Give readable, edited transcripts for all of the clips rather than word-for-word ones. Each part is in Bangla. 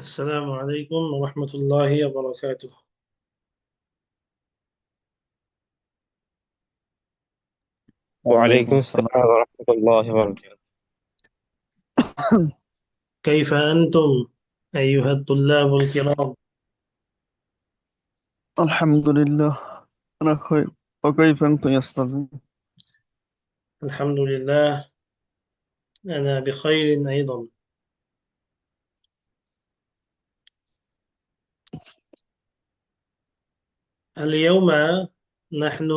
السلام عليكم ورحمة الله وبركاته. وعليكم وعليكم السلام السلام. ورحمة الله وبركاته. كيف أنتم أيها الطلاب الكرام؟ الحمد لله، أنا خير. وكيف أنت يا أستاذ؟ الحمد لله، أنا بخير أيضا. اليوم نحن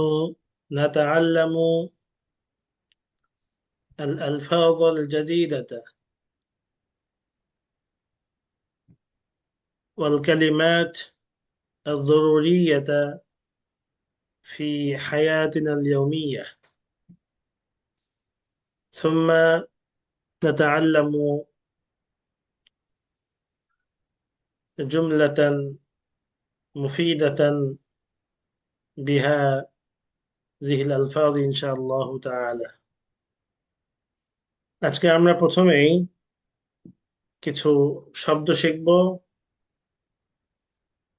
نتعلم الألفاظ الجديدة والكلمات الضرورية في حياتنا اليومية، ثم نتعلم جملة مفيدة بهذه الألفاظ إن شاء الله تعالى। আজকে আমরা প্রথমেই কিছু শব্দ শিখব,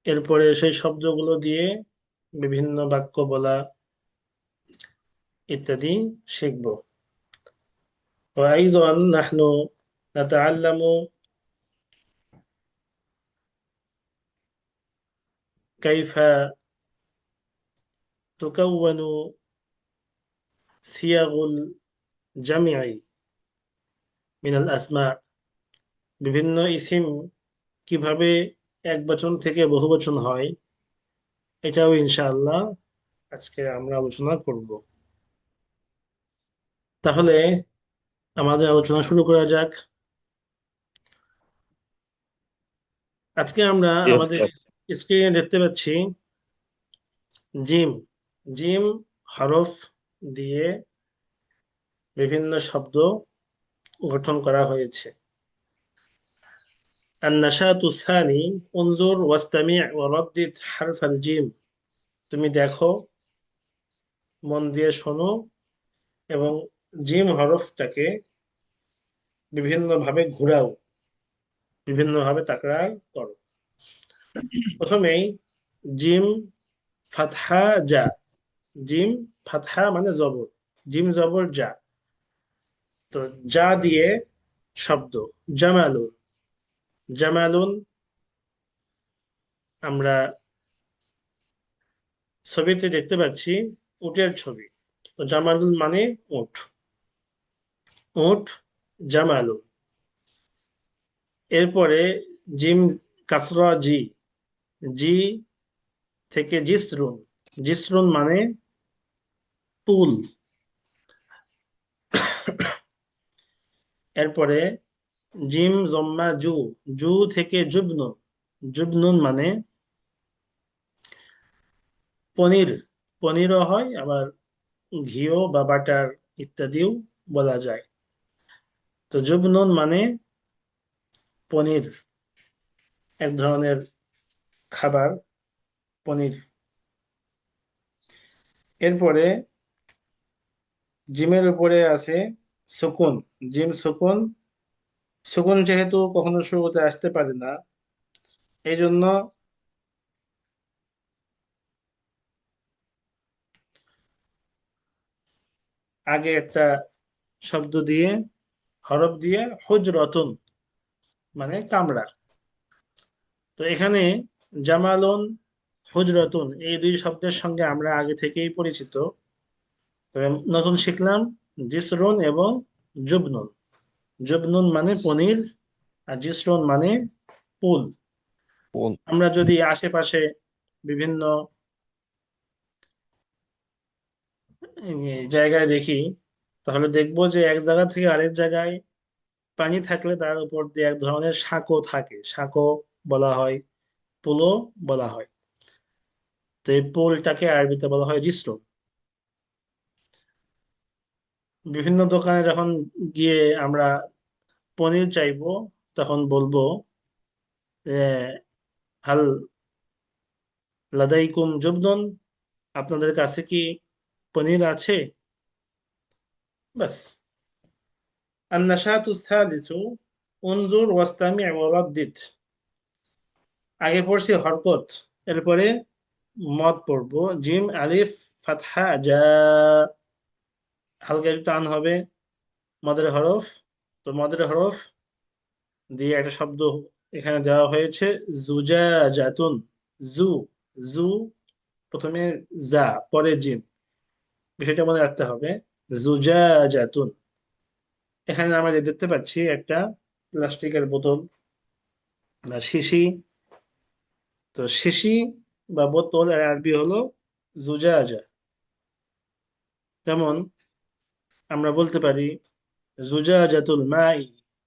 এরপরে সেই শব্দগুলো দিয়ে বিভিন্ন বাক্য বলা ইত্যাদি শিখব। وأيضا نحن نتعلم كيف تكون صيغ الجمع من الأسماء، বিভিন্ন ইসিম কিভাবে এক বচন থেকে বহু বচন হয়, এটাও ইনশাআল্লাহ আজকে আমরা আলোচনা করব। তাহলে আমাদের আলোচনা শুরু করা যাক। আজকে আমরা জি আমাদের ওস্তাদ। স্ক্রিনে দেখতে পাচ্ছি জিম। জিম হরফ দিয়ে বিভিন্ন শব্দ গঠন করা হয়েছে। النشاط الثاني انظر واستمع وردد حرف الجيم। তুমি দেখো, মন দিয়ে শোনো এবং জিম হরফটাকে বিভিন্নভাবে ঘোরাও, বিভিন্নভাবে তাকরার করো। প্রথমেই জিম ফাতহা জা। জিম ফাতহা মানে জবর, জিম জবর জা। তো যা দিয়ে শব্দ জামালুন। জামালুন আমরা ছবিতে দেখতে পাচ্ছি উটের ছবি। তো জামালুন মানে উট, উট জামালুন। এরপরে জিম কাসরা জি, জি থেকে জিসরুন। জিসরুন মানে তুল। এরপরে জিম জম্মা জু, জু থেকে জুবনুন। জুবনুন মানে পনির। পনিরও হয়, আবার ঘিও বা বাটার ইত্যাদিও বলা যায়। তো জুবনুন মানে পনির, এক ধরনের খাবার, পনির। এরপরে জিমের উপরে আছে সুকুন। জিম সুকুন। সুকুন যেহেতু কখনো শুরুতে আসতে পারে না, এই জন্য আগে একটা শব্দ দিয়ে, হরফ দিয়ে হুজরতুন মানে কামড়া। তো এখানে জামালুন হুজরতুন এই দুই শব্দের সঙ্গে আমরা আগে থেকেই পরিচিত। তবে নতুন শিখলাম জিসরুন এবং জুবনুন। জুবনুন মানে পনির, আর জিসরুন মানে পুল। বল। আমরা যদি আশেপাশে বিভিন্ন জায়গায় দেখি, তাহলে দেখবো যে এক জায়গা থেকে আরেক জায়গায় পানি থাকলে তার উপর দিয়ে এক ধরনের সাঁকো থাকে, সাঁকো বলা হয়, পুলও বলা হয়। তো এই পুলটাকে আরবিতে বলা হয় জিসর। বিভিন্ন দোকানে যখন গিয়ে আমরা পনির চাইবো, তখন বলবো হাল লাদাইকুম জুবনুন, আপনাদের কাছে কি পনির আছে? ব্যাস। النشاط الثالث انظر واستمع وردد। আগে পড়ছি হরকত, এরপরে মদ পড়বো। জিম আলিফ ফাতহা জা, হালকা একটু টান হবে মদের হরফ। তো মদের হরফ দিয়ে একটা শব্দ এখানে দেওয়া হয়েছে, জুজা জাতুন। জু, জু প্রথমে জা, পরে জিম, বিষয়টা মনে রাখতে হবে। জুজা জাতুন। এখানে আমরা দেখতে পাচ্ছি একটা প্লাস্টিকের বোতল বা শিশি। তো শিশি বা বোতল এর আরবি হলো জুজাজা। যেমন আমরা বলতে পারি জুজাজাতুল মাই,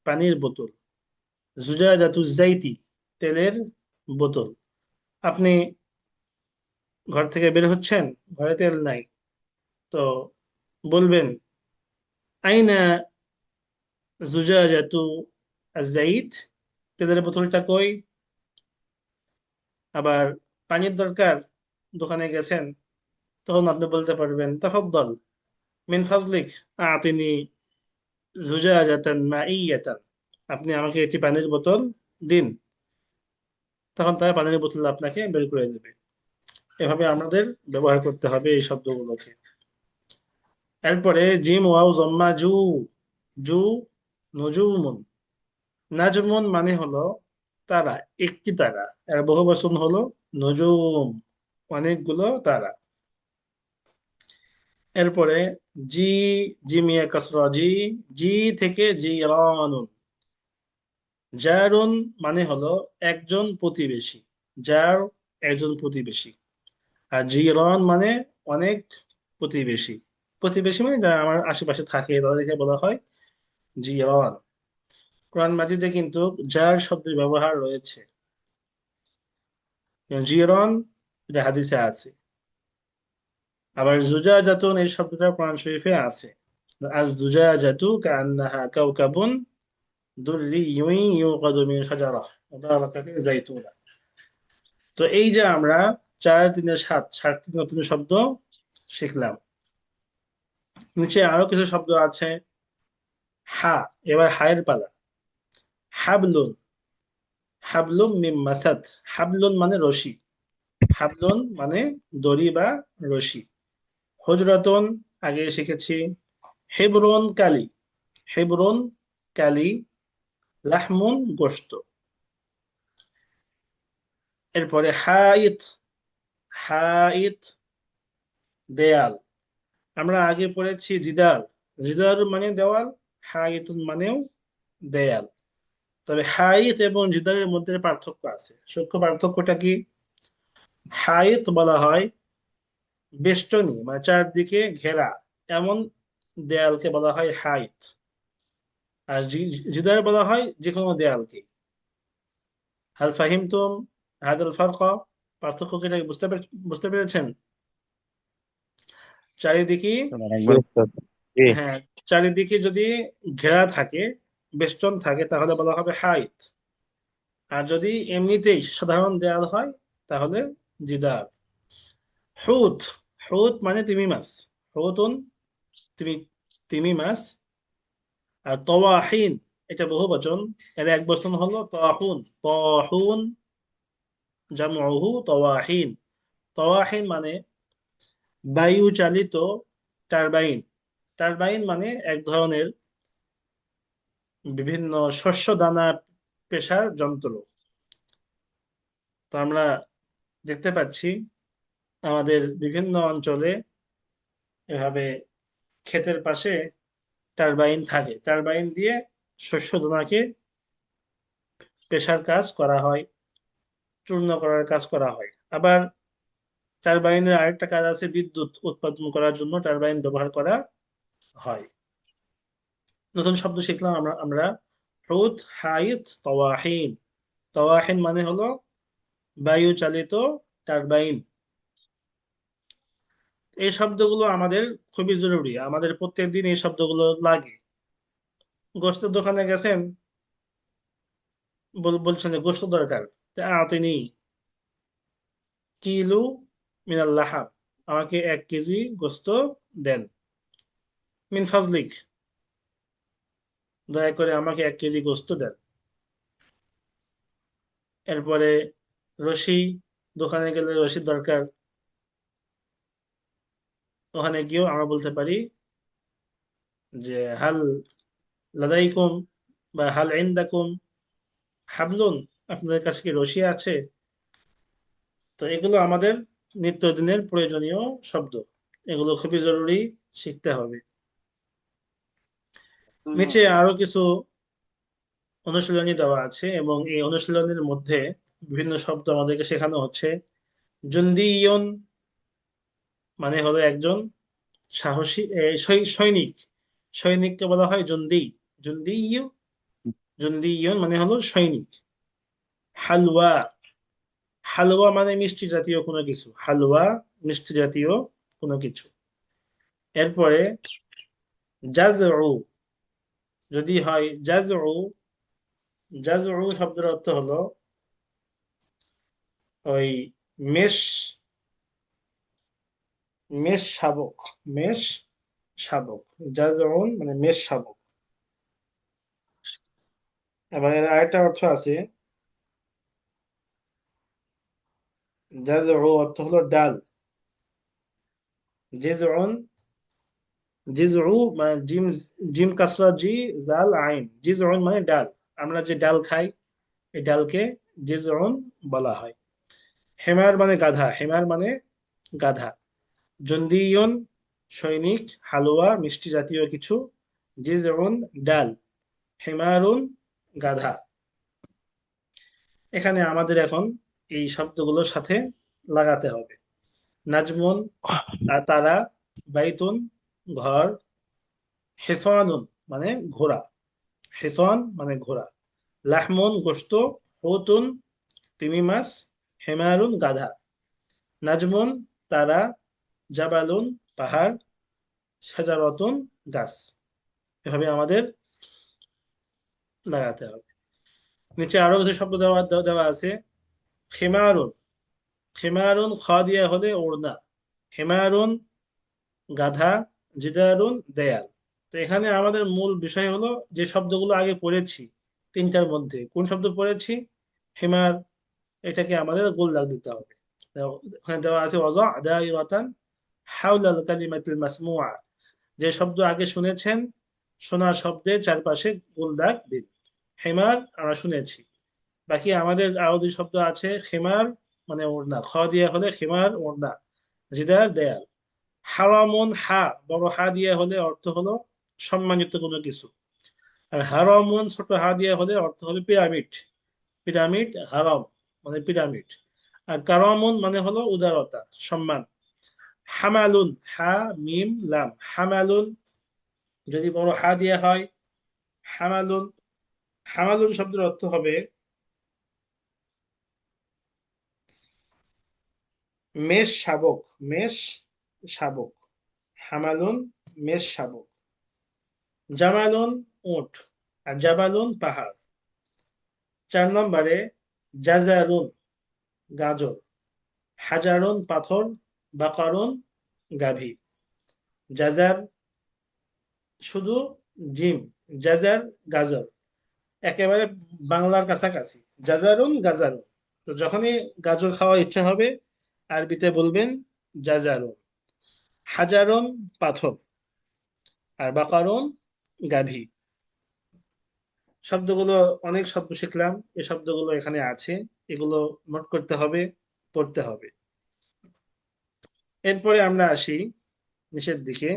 পানির বোতল। জুজাজাতুল জাইতি, তেলের বোতল। আপনি ঘর থেকে বের হচ্ছেন, ঘরে তেল নাই, তো বলবেন আইনা জুজাজাতু জাইত, তেলের বোতলটা কই। আবার পানির দরকার, দোকানে গেছেন, তখন আপনি বলতে পারবেন তাফাদ্দাল মিন ফাজলিক আতিনি জুজাজাতান মাইয়াতান, আপনি আমাকে একটি পানির বোতল দিন। তখন তারা পানির বোতল আপনাকে বের করে দেবে। এভাবে আমাদের ব্যবহার করতে হবে এই শব্দগুলোকে। এরপরে জিম ওয়াও জম্মা জু, জু নজুমুন। নাজমুন মানে হলো তারা, একটি তারা। এর বহুবচন হলো নজুম, অনেকগুলো তারা। এরপরে জি, জিমিয়া কাসরা জি, জি থেকে জিরানুন। জারুন মানে হলো একজন প্রতিবেশী, যার, একজন প্রতিবেশী। আর জিরন মানে অনেক প্রতিবেশী। প্রতিবেশী মানে যারা আমার আশেপাশে থাকে তাদেরকে বলা হয় জিরন। কোরআন মাজিদে কিন্তু যার শব্দের ব্যবহার রয়েছে। যেমন জিরন, এটা হাদিসে আছে। আবার জুজা জাতুন এই শব্দটা কোরআন শরীফে আছে। আজ জুজা জাতু কান্নাহা কাউকাবুন দুররিয়্যুন ইউকাদু মিন শাজারাহ মুবারাকাতিন যাইতুনা। তো এই যে আমরা 4 3 7 7টি নতুন শব্দ শিখলাম। নিচে আরো কিছু শব্দ আছে। হা, এবার হায়ের পালা। হাবলুন, হাবলুম মিম মাসাদ। হাবলুন মানে রশি, হাবলুন মানে দড়ি বা রশি। হুজরাতুন আগে শিখেছি। হেবরুন কালি, হেবরুন কালি। লাহমুন গোশত। এরপরে হাইত, হাইত দেয়াল। আমরা আগে পড়েছি জিদার, জিদার মানে দেওয়াল, হাইতুন মানেও দেয়াল। তবে হাইত এবং জিদারের মধ্যে পার্থক্য আছে। সূক্ষ্ম পার্থক্যটা কি? হাইত বলা হয় বেষ্টনী, মানে চারদিকে ঘেরা এমন দেয়ালকে বলা হয় হাইত। আর জিদার বলা হয় যে কোনো দেয়ালকে। হাল ফাহিমতুম হাদাল ফারক, পার্থক্য কি এটা বুঝতে পেরেছেন? চারিদিকে, জি উস্তাদ, জি। হ্যাঁ, চারিদিকে যদি ঘেরা থাকে, বেষ্টন থাকে, তাহলে বলা হবে হাইত। আর যদি এমনিতেই সাধারণ দেয়াল হয় তাহলে জিদার। হুত, হুত মানে তিমি মাছ। হুতুন, তিমি, তিমি মাছ। আর তওয়াহিন, এটা বহু বচন। এর এক বচন হলো তাহুন, তাহুন জামউহু তওয়াহিন। তওয়াহিন মানে বায়ু চালিত টারবাইন। টারবাইন মানে এক ধরনের বিভিন্ন শস্য দানা পেশার যন্ত্র। তো আমরা দেখতে পাচ্ছি আমাদের বিভিন্ন অঞ্চলে এভাবে ক্ষেতের পাশে টারবাইন থাকে। টারবাইন দিয়ে শস্য দানাকে পেশার কাজ করা হয়, চূর্ণ করার কাজ করা হয়। আবার টারবাইনের আরেকটা কাজ আছে, বিদ্যুৎ উৎপাদন করার জন্য টারবাইন ব্যবহার করা হয়। নতুন শব্দ শিখলাম আমরা হুত, হাইত, তওয়াহিন। তওয়াহিন মানে হলো বায়ু চালিত টারবাইন। এই শব্দগুলো আমাদের খুবই জরুরি, আমাদের প্রত্যেকদিন এই শব্দগুলো লাগে। গোশতের দোকানে গেছেন, বলছেন যে গোশত দরকার, তা তিনি কিলু মিনাল লাহাম, আমাকে 1 কেজি গোশত দেন। মিন ফাজলিক, দয়া করে আমাকে 1 কেজি গোশত দেন। এরপরে রশি, দোকানে গেলে রশির দরকার, ওখানে গিয়েও আমরা বলতে পারি যে হাল লাদাইকুম বা হাল ইনদাকুম হাবলুন, আপনাদের কাছে কি রশি আছে? তো এগুলো আমাদের নিত্যদিনের প্রয়োজনীয় শব্দ, এগুলো খুবই জরুরি, শিখতে হবে। নিচে আরো কিছু অনুশীলনী দেওয়া আছে এবং এই অনুশীলনীর মধ্যে বিভিন্ন শব্দ আমাদেরকে শেখানো হচ্ছে। জুন্দিয়ন মানে হলো একজন সাহসী সৈনিক, সৈনিককে বলা হয় জুন্দি। জুন্দিয়, জুন্দিয়ন মানে হলো সৈনিক। হালওয়া, হালুয়া মানে মিষ্টি জাতীয় কোনো কিছু, হালুয়া মিষ্টি জাতীয় কোনো কিছু। এরপরে জাজউ, যদি হয় জাজউ, জাজউ শব্দের অর্থ হলো ওই মেষ, মেষ শাবক, মেষ শাবক, জাজউন মানে মেষ শাবক। এবার এর আরেকটা অর্থ আছে, জাজউ অর্থ হলো ডাল। জিজউন, জিজউ মানে জিম, জিম কাসরা জি জাল আইন, জিজউন মানে ডাল। আমরা যে ডাল খাই এই ডালকে জিজউন বলা হয়। হেমার মানে গাধা, হেমার মানে গাধা। জন্দিয়ন সৈনিক, হালুয়া মিষ্টি জাতীয় কিছু, জিজউন ডাল, হেমারুন গাধা। এখানে আমাদের এখন এই শব্দগুলোর সাথে লাগাতে হবে। নাজমুন তারা, বাইতুন ঘর, হেসানুন মানে ঘোড়া, হেসান মানে ঘোড়া, লাহমুন গোশত, হুতুন তিমি মাছ, হেমারুন গাধা। নাজমুন তারা, জাবালুন পাহাড়, সাজারতুন গাছ। এভাবে আমাদের লাগাতে হবে। নিচে আরো কিছু শব্দ দেওয়া দেওয়া আছে। খেমারুন, খেমারুন খ দিয়ে হলে ওড়না, হেমারুন গাধা, জিদারুন দেয়াল। তো এখানে আমাদের মূল বিষয় হলো যে শব্দগুলো আগে পড়েছি তিনটার মধ্যে কোন শব্দ পড়েছি, হেমার, এটাকে আমাদের গোল দাগ দিতে হবে। তো ওখানে দেওয়া আছে ওয়াজা দাইরাতান হাওলাল কালিমাতিল মাসমুআ, যে শব্দ আগে শুনেছেন শোনা শব্দের চারপাশে গোল দাগ দিন। হেমার আমরা শুনেছি, বাকি আমাদের আরো দুই শব্দ আছে। খেমার মানে ওড়না, খ দিয়ে হলে খেমার ওড়না, জিদার দেয়াল। হারামুন হা বড় হা দিয়ে হলে অর্থ হলো সম্মানিত কোনো কিছু, আর হারামুন ছোট হা দিয়ে হলে অর্থ হলো পিরামিড, পিরামিড হারাম মানে পিরামিড। আর কারামুন মানে হলো উদারতা, সম্মান। হামালুন হা মিম লাম, হামালুন যদি বড় হা দিয়ে হয় হামালুন, হামালুন শব্দের অর্থ হবে মেষ শাবক, মেষ শাবক, হামালুন মেষ শাবক। জামালুন উট, আর জাবালুন পাহাড়। 4 নম্বরে জাজারুন গাজর, হাজারুন পাথর, বাকারুন গাভী। জাজার শুধু জিম, জাজার গাজর, একেবারে বাংলার কাছাকাছি। জাজারুন গাজারুন, তো যখনই গাজর খাওয়ার ইচ্ছা হবে আরবিতে বলবেন জাজারুন। হাজারুন পাথর, আর বাকারুন গাভী। শব্দগুলো অনেক শব্দ শিখলাম, এই শব্দগুলো এখানে আছে, এগুলো নোট করতে হবে, পড়তে হবে। এরপরে আমরা আসি নিচের দিকে।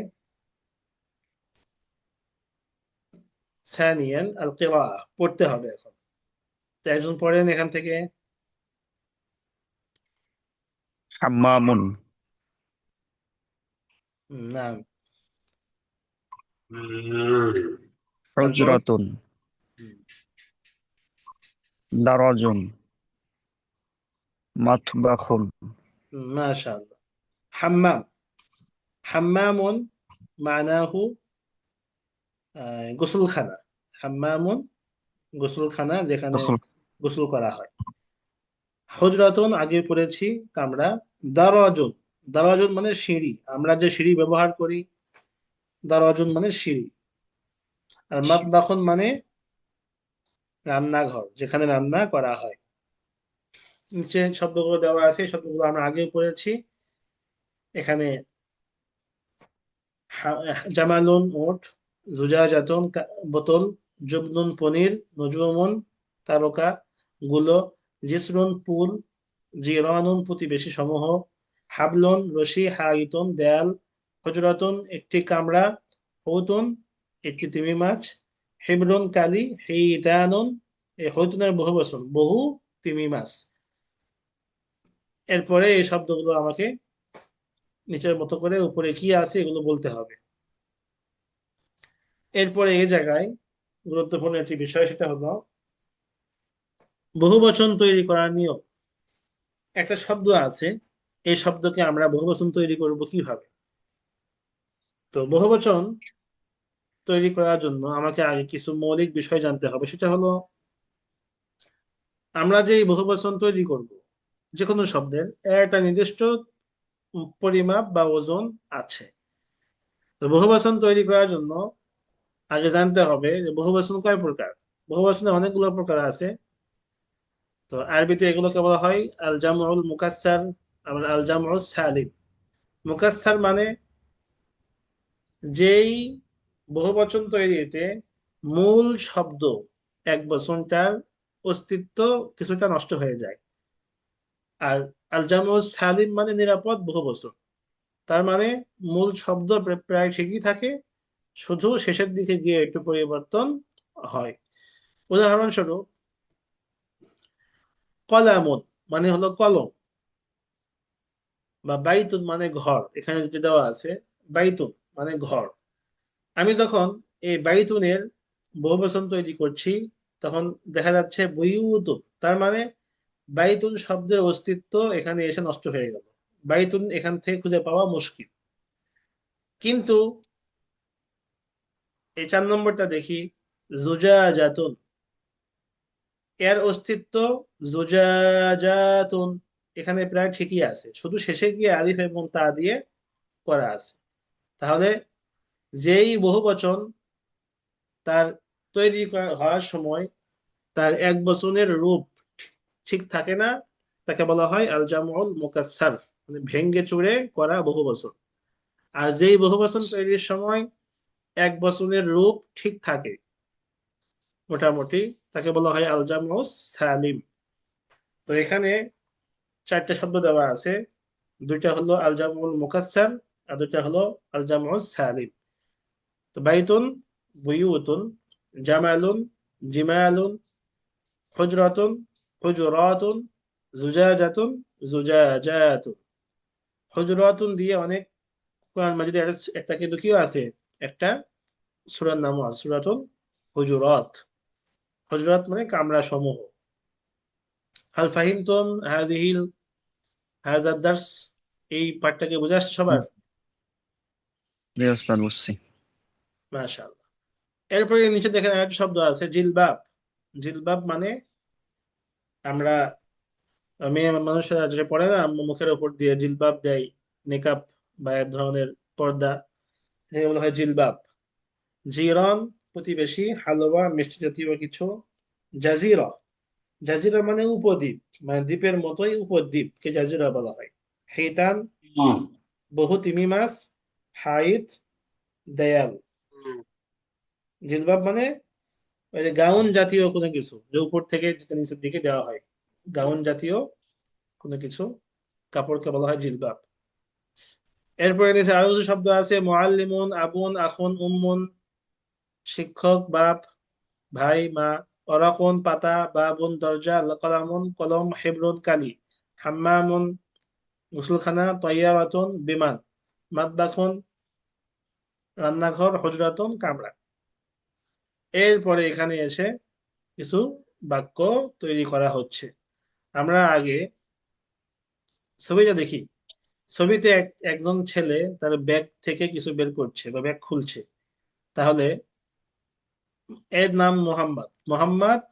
সানিয়ান আল কিরাআহ, পড়তে হবে এখন। তো একজন পড়েন এখান থেকে। হাম্মামুন, না, তারপর হুজরাতুন, দারাজুন, মাতবাখুন, মাশাআল্লাহ। হাম্মাম, হাম্মামুন মানাহু গোসলখানা, হাম্মামুন গোসলখানা, যেখানে গোসল, গোসল করা হয়। হুজরাতুন আগে পড়েছি কামরা। দারাজুন, দারাজুন মানে সিঁড়ি, আমরা যে সিঁড়ি ব্যবহার করি, দারাজুন মানে সিঁড়ি। আর মাতবাখুন মানে রান্নাঘর, যেখানে রান্না করা হয়। নিচে শব্দগুলো দেওয়া আছে, এই শব্দগুলো আমরা আগেও পড়েছি। এখানে জামালুন উট, জুজাজাতুন বোতল, জুবনুন পনির, নজুমুন তারকা গুলো, জিসরুন পুল, জিরানুন প্রতিবেশী সমূহ, হাবলুন রশি, হাইতুন দেয়াল, হুজরাতুন একটি কামরা, হৌতুন একটি তিমি মাছ, হিবরুন কালি, হিদানুন এই হৌতুনের বহু বচন, বহু তিমি মাছ। এরপরে এই শব্দগুলো আমাকে নিচের মতো করে উপরে কি আছে এগুলো বলতে হবে। এরপরে এই জায়গায় গুরুত্বপূর্ণ একটি বিষয়, সেটা হলো বহুবচন তৈরি করার নিয়ম। একটা শব্দ আছে, এই শব্দকে আমরা বহুবচন তৈরি করব কিভাবে? তো বহুবচন তৈরি করার জন্য আমাকে আগে কিছু মৌলিক বিষয় জানতে হবে। সেটা হলো, আমরা যে এই বহুবচন তৈরি করব যে কোনো শব্দের একটা নির্দিষ্ট পরিমাপ বা ওজন আছে। তো বহুবচন তৈরি করার জন্য আগে জানতে হবে যে বহুবচন কয় প্রকার। বহুবচনের অনেকগুলো প্রকার আছে। তো আরবিতে এগুলোকে বলা হয় আল জামউল মুকাসসার, আবার আল জামউস সালিম। মুকাসসার মানে যেই বহুবচন তৈরিতে মূল শব্দ এক বচনটার অস্তিত্ব কিছুটা নষ্ট হয়ে যায়। আর আল জামউস সালিম মানে নিরাপদ বহুবচন। তার মানে মূল শব্দ প্রায় ঠিকই থাকে, শুধু শেষের দিকে গিয়ে একটু পরিবর্তন হয়। উদাহরণস্বরূপ, কলামুন মানে হলো কলম, বা বাইতুন মানে ঘর। এখানে যেটা দেওয়া আছে বাইতুন মানে ঘর। আমি যখন এই বাইতুনের বহুবচন তৈরি করছি, তখন দেখা যাচ্ছে বুয়ুতুন, তার মানে বাইতুন শব্দের অস্তিত্ব এখানে এসে নষ্ট হয়ে গেল। বাইতুন এখান থেকে খুঁজে পাওয়া মুশকিল। কিন্তু এই 4 নম্বরটা দেখি, জুজাজাতুন, এর অস্তিত্ব জুজাজাতুন এখানে প্রায় ঠিকই আছে, শুধু শেষে গিয়ে আলিফ এবং তা দিয়ে করা আছে। তাহলে যেই বহুবচন তার হওয়ার সময় তার এক বচনের রূপ ঠিক থাকে না, তাকে বলা হয় আল জামউল মুকাসসার, মানে ভেঙ্গে চুরে করা বহুবচন। আর যেই বহুবচন তৈরির সময় এক বচনের রূপ ঠিক থাকে মোটামুটি, তাকে বলা হয় আল জামউস সালিম। তো এখানে 4টে শব্দ দেওয়া আছে, দুইটা হলো আল জামউল মুকাসসার আর দুইটা হলো আল জামউস সালিম। তো বাইতুন, বুয়ুতুন, জামালুন, জিমালুন, হুজরাতুন, হুজুরাতুন, জুজাজাতুন, জুজাজাতুন। হুজুরাতুন দিয়ে অনেক কোরআন মাজিদে একটা কিন্তু কি আছে, একটা সূরার নামও আছে, সূরাতুল হুজুরাত। হুজুরাত মানে কামরা সমূহ। হাল ফাহিমতুম হাযিহিল হাযা দারস, এই পাঠটাকে বুঝে আসছে সবার? জি ওস্তাদ, বুঝছি। মাশাআল্লাহ। এরপরে নিচে দেখেন আরেকটা শব্দ আছে জিলবাব। জিলবাব মানে আমরা মেয়ে মানুষেরা যেটা পড়ে না, মুখের উপর দিয়ে জিলবাব দেয়, নেকাব বা এক ধরনের পর্দা, এটাকে বলা হয় জিলবাব। জিরন প্রতিবেশী, হালুয়া মিষ্টি জাতীয় কিছু। জাজিরা, জাজিরা মানে উপদ্বীপ, মানে দ্বীপের মতোই উপদ্বীপকে জাজিরা বলা হয়। হেইতান বহু তিমি মাছ, হাইত দেয়াল। জিলবাব মানে ওই যে গাউন জাতীয় কোনো কিছু, যে উপর থেকে যেটা নিচের দিকে দেওয়া হয়, গাউন জাতীয় কোনো কিছু, কাপড়কে বলা হয় জিলবাব। এরপরে নিচে আরো যে শব্দ আছে, মুআল্লিমুন, আবুন, আখুন, উম্মুন শিক্ষক, বাপ, ভাই, মা। অরাকুন পাতা, বাবুন দরজা, কলামুন কলম, হেবরুন কালি, হাম্মামুন গোসলখানা, তৈয়ারাতুন বিমান, মাতবাখুন রান্নাঘর, হুজরাতুন কামরা। এরপরে এখানে এসে কিছু বাক্য তৈরি করা হচ্ছে। আমরা আগে ছবিটা দেখি। ছবিতে একজন ছেলে তার ব্যাগ থেকে কিছু বের করছে বা ব্যাগ খুলছে। তাহলে এর নাম মোহাম্মদ, মোহাম্মদ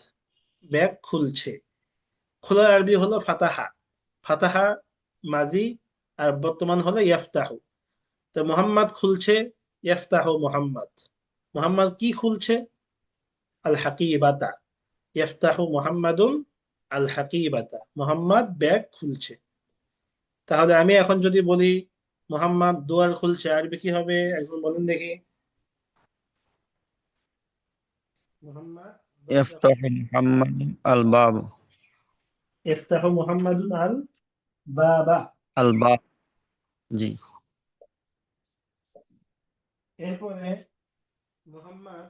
ব্যাগ খুলছে। খোলার আরবি হলো ফাতাহা। ফাতাহা মাজি, আর বর্তমান হলো ইয়াফতাহু। তো মোহাম্মদ খুলছে, ইয়াফতাহু মোহাম্মদ। মোহাম্মদ কি খুলছে? আল হাকিবাতা, ইয়াফতাহু মুহাম্মাদুন আল হাকিবাতা, মোহাম্মদ ব্যাগ খুলছে। তাহলে আমি এখন যদি বলি মোহাম্মদ দুয়ার খুলছে, আরবি কি হবে একজন বলেন দেখি। মোহাম্মদ দরজা يفتح খুলছে। محمد الباب ইফতাহু মুহাম্মাদুন আল বাবা। الباب জি এরপরে মোহাম্মদ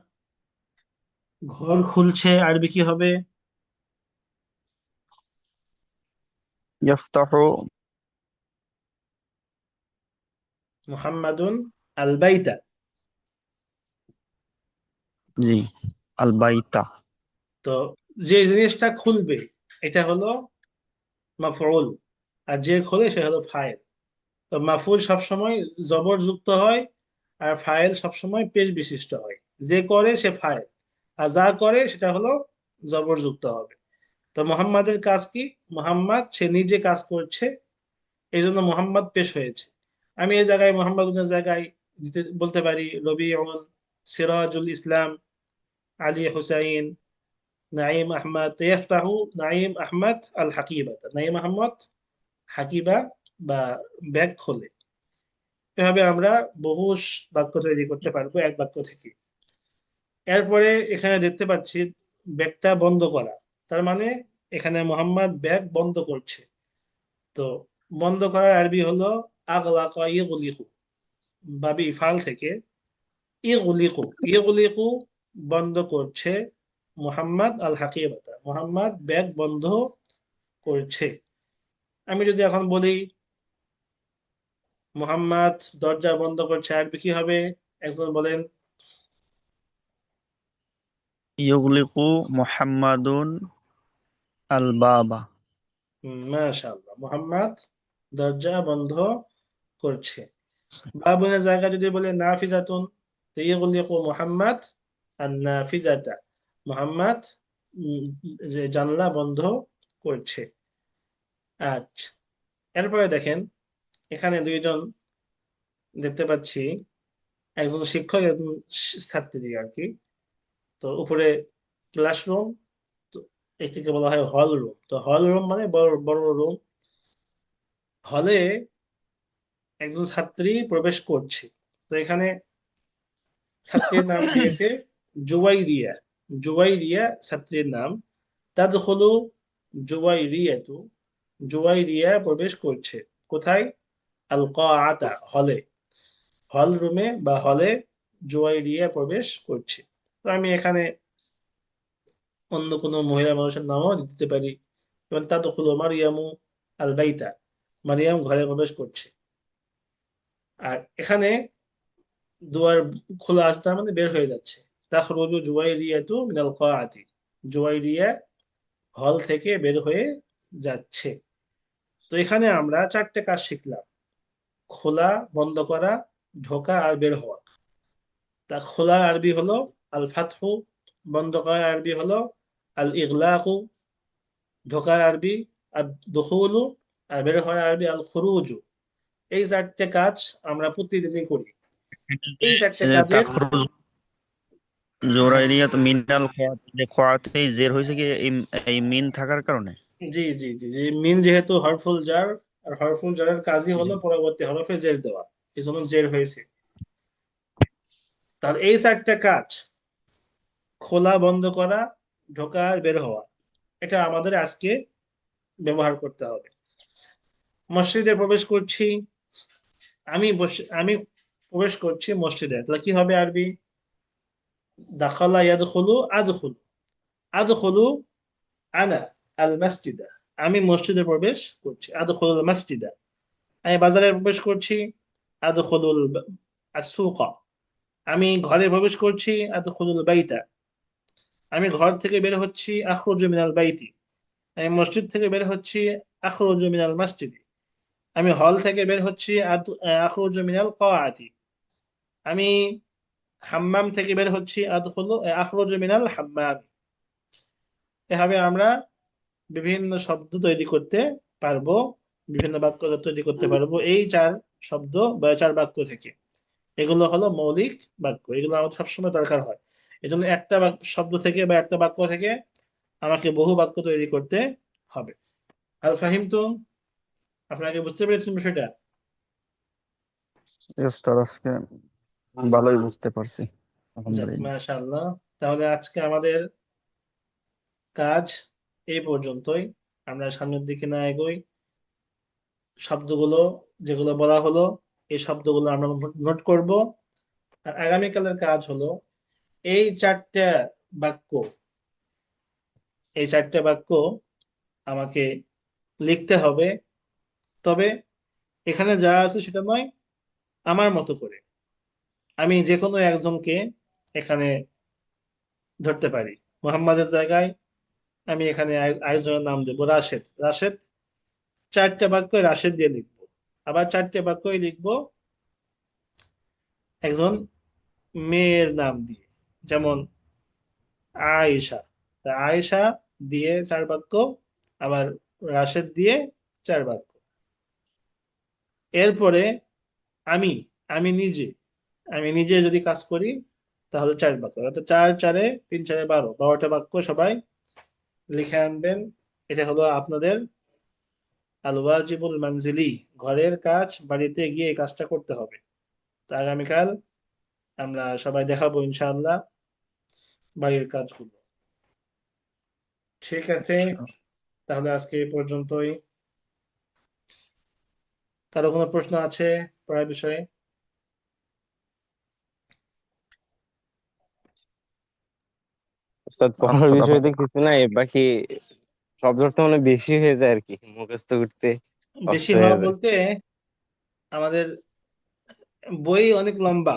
ঘর খুলছে, আরবি কি হবে। يفتح মুহাম্মাদুন আল বাইতা। জি البيت তো যে জিনিসটা খুলবে এটা হলো মাফউল, আর যে খোলে সে হলো ফাইল। তো মাফউল সবসময় জবর যুক্ত হয়, আর ফাইল সবসময় পেশ বিশিষ্ট হয়। যে করে সে ফাইল, আর যা করে সেটা হলো জবর যুক্ত হবে। তো মোহাম্মদের কাজ কি? মোহাম্মদ সে নিজে কাজ করছে, এই জন্য মোহাম্মদ পেশ হয়েছে। আমি এই জায়গায় মোহাম্মদের জায়গায় বলতে পারি রবিউল, সিরাজুল ইসলাম, আলী হুসাইন, নাইম আহমদ। ইফতাহু নাইম আহমদ আল হাকিবা, নাইম আহমদ হাকিবা বা ব্যাগ খোলে। এভাবে আমরা বহু বাক্য তৈরি করতে পারবো এক বাক্য থেকে। এরপরে এখানে দেখতে পাচ্ছি ব্যাগটা বন্ধ করা, তার মানে এখানে মোহাম্মদ ব্যাগ বন্ধ করছে। তো বন্ধ করার আরবি হলো আগলাকা ইগলিকু, বাবি ইফাল থেকে ইগলিকু। ইগলিকু বন্ধ করছে মোহাম্মদ আল হাকিবাতা, মোহাম্মদ ব্যাগ বন্ধ করছে। আমি যদি এখন বলি মোহাম্মদ দরজা বন্ধ করছে, আরবি কি হবে একজন বলেন। يغلق محمد الباب মাশাআল্লাহ, মোহাম্মদ দরজা বন্ধ করছে। বাবুনের জায়গা যদি বলে নাফিজাতুন, তো ইগলিকু মুহাম্মদ আর নাফিজাতা, মুহাম্মদ উম, যে জানলা বন্ধ করছে। আচ্ছা, এরপরে দেখেন এখানে দুইজন দেখতে পাচ্ছি, একজন শিক্ষক একজন ছাত্রী আর কি। তো উপরে ক্লাসরুম, তো এটিকে বলা হয় হল রুম। তো হল রুম মানে বড় বড় রুম। হলে একজন ছাত্রী প্রবেশ করছে। তো এখানে ছাত্রীর নাম দিয়েছে জুবাইরিয়া। জুবাইরিয়া ছাত্রীর নাম। তাদখুলু জুবাইরিয়াতু, জুবাইরিয়া প্রবেশ করছে। কোথায়? আল কাআতা, হলে। হল রুমে বা হলে জুবাইরিয়া প্রবেশ করছে। তো আমি এখানে অন্য কোনো মহিলা মানুষের নামও দিতে পারি, যেমন তাদখুলু মারিয়ামু আল বাইতা, মারিয়াম ঘরে প্রবেশ করছে। আর এখানে দুয়ার খোলা আছে, তার মানে বের হয়ে যাচ্ছে। তাখরুজু জুবাইরিয়াতু মিনাল কাআতি, জুবাইরিয়া হল থেকে বের হয়ে যাচ্ছে। তো এখানে আমরা চারটে কাজ শিখলাম: খোলা, বন্ধ করা, ঢোকা আর বের হওয়া। তা খোলা আরবি হলো আল ফাতহু, বন্ধ করা আরবি হলো আল ইগলাকু, ঢোকার আরবি আর দুখুলু, আর বের হওয়ার আরবি আল খুরুজু। এই চারটে কাজ আমরা প্রতিদিনই করি। এই চারটে কাজের تخرج হ্যাঁ, জোরাইরিয়াত মিনাল খোয়াতে জের হয়েছে কি এই মিন থাকার কারণে জি জি জি জি, মিন যেহেতু হরফুল জার, আর হরফুল জারের কাজই জি হলো পরবর্তী হরফে জের দেওয়া, এই জন্য জের হয়েছে। তার এই চারটে কাজ, খোলা, বন্ধ করা, ঢোকা আর বের হওয়া, এটা আমাদের আজকে ব্যবহার করতে হবে। মসজিদে প্রবেশ করছি, আমি প্রবেশ করছি মসজিদে, তাহলে কি হবে আরবি? দাখালা ইয়াদখুলু আদখুলু, আদখুলু আনা আল মাসজিদা, আমি মসজিদে প্রবেশ করছি, আদখুলুল মাসজিদা। আমি বাজারে প্রবেশ করছি, আদখুলুল আসুকা, আমি ঘরে প্রবেশ করছি, আদখুলুল বাইতা, আমি ঘর থেকে বের হচ্ছি, আখরুজু মিনাল বাইতি, আমি মসজিদ থেকে বের হচ্ছি, আখরুজু মিনাল মসজিদ, আমি হল থেকে বের হচ্ছি, আখরুজু মিনাল কাআতি, আমি হাম্মাম থেকে বের হচ্ছি, আখরুজু মিনাল হাম্মাম। এভাবে আমরা বিভিন্ন শব্দ তৈরি করতে পারবো, বিভিন্ন বাক্য তৈরি করতে পারবো এই চার শব্দ বা চার বাক্য থেকে। এগুলো হলো মৌলিক বাক্য, এগুলো আমাদের সবসময় দরকার হয়। এজন্য একটা শব্দ থেকে বা একটা বাক্য থেকে আমাকে বহু বাক্য তৈরি করতে হবে। আল ফাহিম তো, আপনাকে বুঝতে পেরেছেন বিষয়টা? জি ওস্তাদ, আজকে ভালোই বুঝতে পারছি, যাক, আলহামদুলিল্লাহ। মাশাআল্লাহ। তাহলে আজকে আমাদের কাজ এই পর্যন্তই। আমরা সামনের দিকে না এগোই, শব্দগুলো যেগুলো বলা হলো এই শব্দগুলো আমরা নোট করব। আর আগামীকালের কাজ হলো এই চারটা বাক্য, এই চারটা বাক্য আমাকে লিখতে হবে। তবে এখানে যা আছে সেটা নয়, আমার মতো করে। আমি যে কোনো একজনকে এখানে ধরতে পারি। মোহাম্মদের জায়গায় আমি এখানে আরেকজনের নাম দেবো, রাশেদ। রাশেদ, চারটা বাক্য রাশেদ দিয়ে লিখবো। আবার চারটে বাক্যই লিখবো একজন মেয়ের নাম দিয়ে, যেমন আয়েশা। তা আয়েশা দিয়ে চার বাক্য, আবার রাশেদ দিয়ে চার বাক্য। এরপরে আমি আমি নিজে, আমি নিজে যদি কাজ করি তাহলে চার বাক্য, অর্থাৎ চার চারে তিন চারে 12টা বাক্য সবাই লিখে আনবেন। এটা হলো আপনাদের আল ওয়াজিবুল মানজিলি, ঘরের কাজ, বাড়িতে গিয়ে এই কাজটা করতে হবে। তো আগামীকাল আমরা সবাই দেখাবো ইনশাআল্লাহ বাড়ির কাজগুলো। ঠিক আছে, তাহলে আজকে এই পর্যন্তই। কারো কোনো প্রশ্ন আছে পড়ার বিষয়ে? ওস্তাদ, পড়ার ওস্তাদ বিষয় তো কিছু নাই, বাকি শব্দটা মানে বেশি হয়ে যায় আর কি, মুখস্থ করতে কষ্ট বেশি হয়ে হওয়া যায়। বলতে আমাদের বই অনেক লম্বা,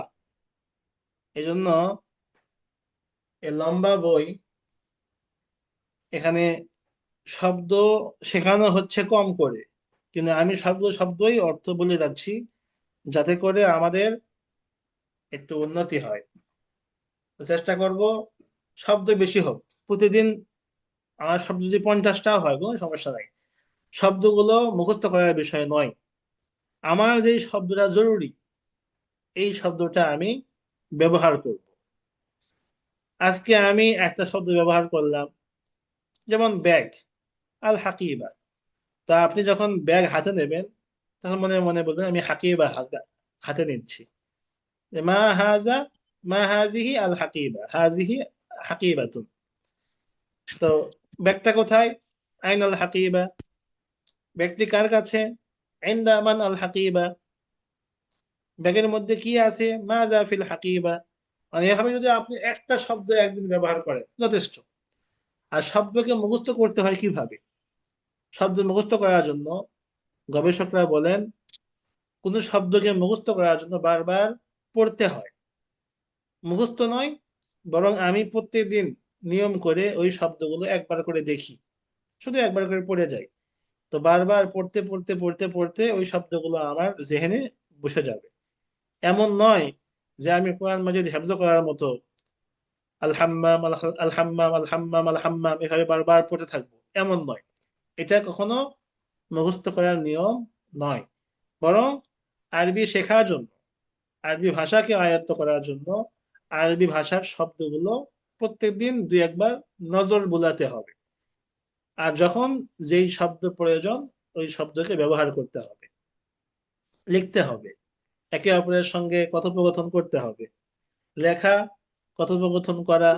এজন্য এই লম্বা বই, এখানে শব্দ শেখানো হচ্ছে কম করে, কিন্তু আমি শব্দই অর্থ বলে যাচ্ছি, যাতে করে আমাদের একটু উন্নতি হয়। তো চেষ্টা করব শব্দ বেশি হোক প্রতিদিন। আমার শব্দ যদি 50টাও হয় কোনো সমস্যা নাই। শব্দগুলো মুখস্থ করার বিষয় নয়, আমার যে শব্দটা জরুরি এই শব্দটা আমি ব্যবহার করব। আজকে আমি একটা শব্দ ব্যবহার করলাম, যেমন ব্যাগ, আল হাকিবা। তা আপনি যখন ব্যাগ হাতে নেবেন তখন মনে মনে বলবেন আমি হাকিবা হাতে নিচ্ছি। যে মা হাজা, মা হাজিহি আল হাকিবা, হাজিহি হাকিবাতুন। তো ব্যাগটা কোথায়? আইন আল হাকিবা, ব্যাগটি কার কাছে? ইনদা মান আল হাকিবা, ব্যাগের মধ্যে কি আছে? মা জাফিল হাকিবা। মানে এভাবে যদি আপনি একটা শব্দ একদিন ব্যবহার করেন যথেষ্ট। আর শব্দকে মুখস্থ করতে হয় কিভাবে? শব্দ মুখস্থ করার জন্য গবেষকরা বলেন কোন শব্দকে মুখস্থ করার জন্য বারবার পড়তে হয়, মুখস্থ নয়। বরং আমি প্রত্যেকদিন নিয়ম করে ওই শব্দগুলো একবার করে দেখি, শুধু একবার করে পড়ে যাই। তো বারবার পড়তে পড়তে পড়তে পড়তে ওই শব্দগুলো আমার জেহেনে বসে যাবে। এমন নয় যে আমি কোরআন মাজিদ হেফজ করার মতো আল হাম্মাম আল হাম্মাম আল হাম্মাম আল হাম্মাম এভাবে বারবার পড়তে থাকবো, এমন নয়। এটা কখনো মুখস্থ করার নিয়ম নয়। বরং আরবি শেখার জন্য, আরবি ভাষাকে আয়ত্ত করার জন্য আরবি ভাষার শব্দগুলো প্রত্যেকদিন দুই একবার নজর বুলাতে হবে। আর যখন যেই শব্দ প্রয়োজন ওই শব্দকে ব্যবহার করতে হবে, লিখতে হবে, একে অপরের সঙ্গে কথোপকথন করতে হবে। লেখা, কথোপকথন করা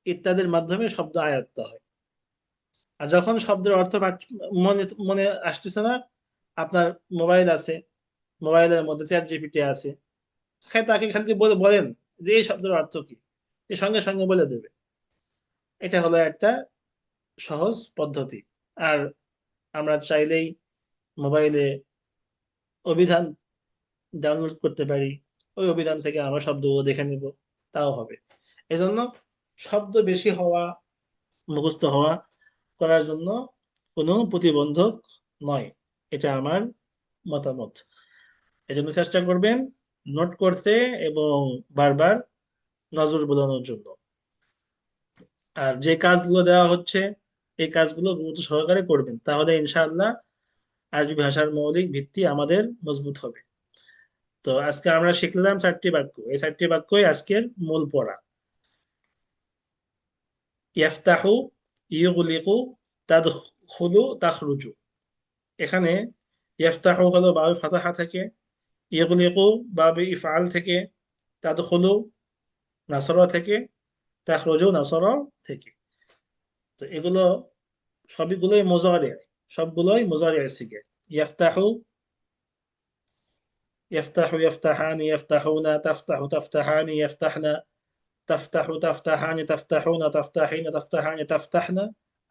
ইত্যাদির মাধ্যমে শব্দ আয়ত্ত হয়। আর যখন শব্দের অর্থ মনে মনে আসতেছে না, আপনার মোবাইল আছে, মোবাইলের মধ্যে চ্যাট জিপিটি আছে, তাকে খালি বলেন যে এই শব্দের অর্থ কি, এ সঙ্গে সঙ্গে বলে দেবে। এটা হলো একটা সহজ পদ্ধতি। আর আমরা চাইলেই মোবাইলে অভিধান ডাউনলোড করতে পারি, ওই অভিধান থেকে আমরা শব্দগুলো দেখে নিব, তাও হবে। এজন্য শব্দ বেশি হওয়া, মুখস্থ হওয়া করার জন্য কোনো প্রতিবন্ধক নয়, এটা আমার মতামত। এজন্য চেষ্টা করবেন নোট করতে এবং বারবার নজর বোলানোর জন্য। আর যে কাজগুলো দেওয়া হচ্ছে এই কাজগুলো গুরুত্ব সহকারে করবেন, তাহলে ইনশাআল্লাহ আরবি ভাষার মৌলিক ভিত্তি আমাদের মজবুত হবে। তো আজকে আমরা শিখলাম চারটি বাক্য, এই চারটি বাক্যই আজকের মূল পড়া। ইয়াফতাহু, ইউগলিকু, তাদখুলু তাখরুজু। এখানে ইয়াফতাহু হলো বাবে ফাতাহা থেকে, ইগলিকু বাবে ইফআল থেকে, তাদখুলু নাসরা থেকে, তাখরুজু নাসরা থেকে। তো এগুলো সবগুলোই মুজারি, সবগুলোই মুজারি সিগে। ইয়াফতাহু, يفتح يفتحان يفتحون، تفتح تفتحان يفتحن، تفتح تفتحان تفتحون تفتحين تفتحان تفتحن،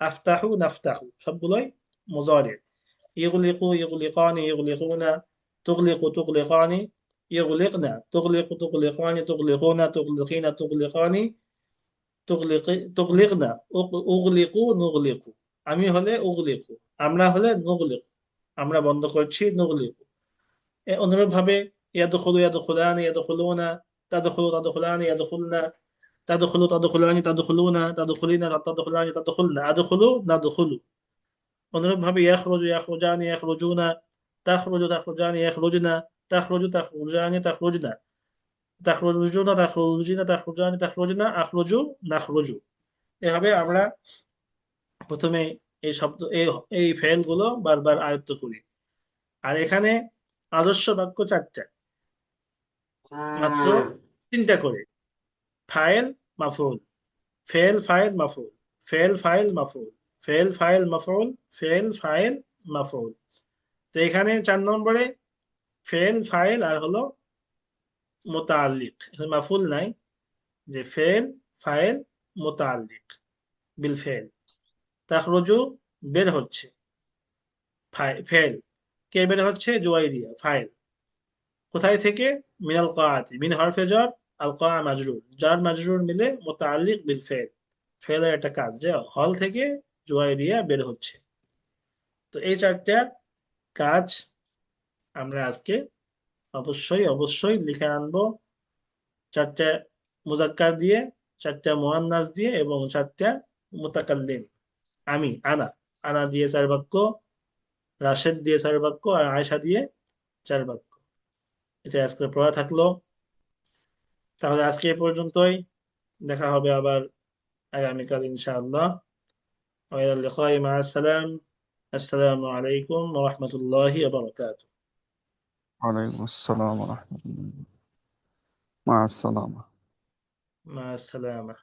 أفتح نفتح সবগুলোই মুজারি। يغلق يغلقان يغلقون، تغلق تغلقان، يغلقن تغلق تغلقان تغلقون تغلقين تغلقان، تغلق تغلقن أغلق نغلق। আমি হলে উগলিকু, আমরা হলে নুগলিক, আমরা বন্ধ করছি নুগলিকু। অনুরূপভাবে ইয়াদখুলু ইয়াদখুলানি ইয়াদখুলুনা, তাদখুলু তাদখুলানি ইয়াদখুলনা, তাদখুলু তাদখুলানি তাদখুলুনা, তাদখুলিনা তাদখুলানি তাদখুলনা, আদখুলু নাদখুলু। অনুরূপভাবে ইয়াখরুজু ইয়াখরুজানি ইয়াখরুজুনা, তাখরুজু তাখরুজানি ইয়াখরুজনা, তাখরুজু তাখরুজানি তাখরুজনা, তাখরুজুনা তাখরুজিনা তাখরুজানি তাখরুজনা, আখরুজু নাখরুজু। এভাবে আমরা প্রথমে এই শব্দ এই ফেলগুলো বারবার আয়ত্ত করি। আর এখানে আদর্শ বাক্য চারটা, মাত্র তিনটা করে। ফাইল মাফউল, ফেল ফাইল মাফউল, ফেল ফাইল মাফউল, ফেল ফাইল মাফউল, ফেল ফাইল মাফউল। তো এখানে 4 নম্বরে ফেল ফাইল আর হলো মুতাআল্লিক, এখানে মাফউল নাই, যে ফেল ফাইল মুতাআল্লিক বিল ফেল। তাখরুজু বের হচ্ছে, ফেল কে বের হচ্ছে, জুয়াইরিয়া ফাইল। কোথায় থেকে, মিনাল কাআতি, মিন হরফে জার, আল কাআ মাজরুর, জার মাজরুর মিলে মুতাআল্লিক বিল ফেল, ফেলের একটা কাজ যে হল থেকে জুয়াইরিয়া বের হচ্ছে। তো এই চারটা কাজ আমরা আজকে অবশ্যই অবশ্যই লিখে আনবো, চারটা মুজাক্কার দিয়ে, চারটা মুআন্নাস দিয়ে, এবং চারটা মুতাকাল্লিম। আমি আনা, আনা দিয়ে 4 বাক্য, রাশেদ দিয়ে 4 বাক্য, আর আয়েশা দিয়ে 4 বাক্য। এটা আজকে পড়া থাকলো। তাহলে আজকে এ পর্যন্তই, দেখা হবে আবার আগামীকাল ইনশাআল্লাহ। ওয়া ইলা লিকাই মা আসসালাম। আসসালামু আলাইকুম ওয়া রাহমাতুল্লাহি ওয়া বারাকাতুহু। ওয়ালাইকুম আসসালাম ওয়া রাহমাতুল্লাহ। মা আসসালামা। মা আসসালামা।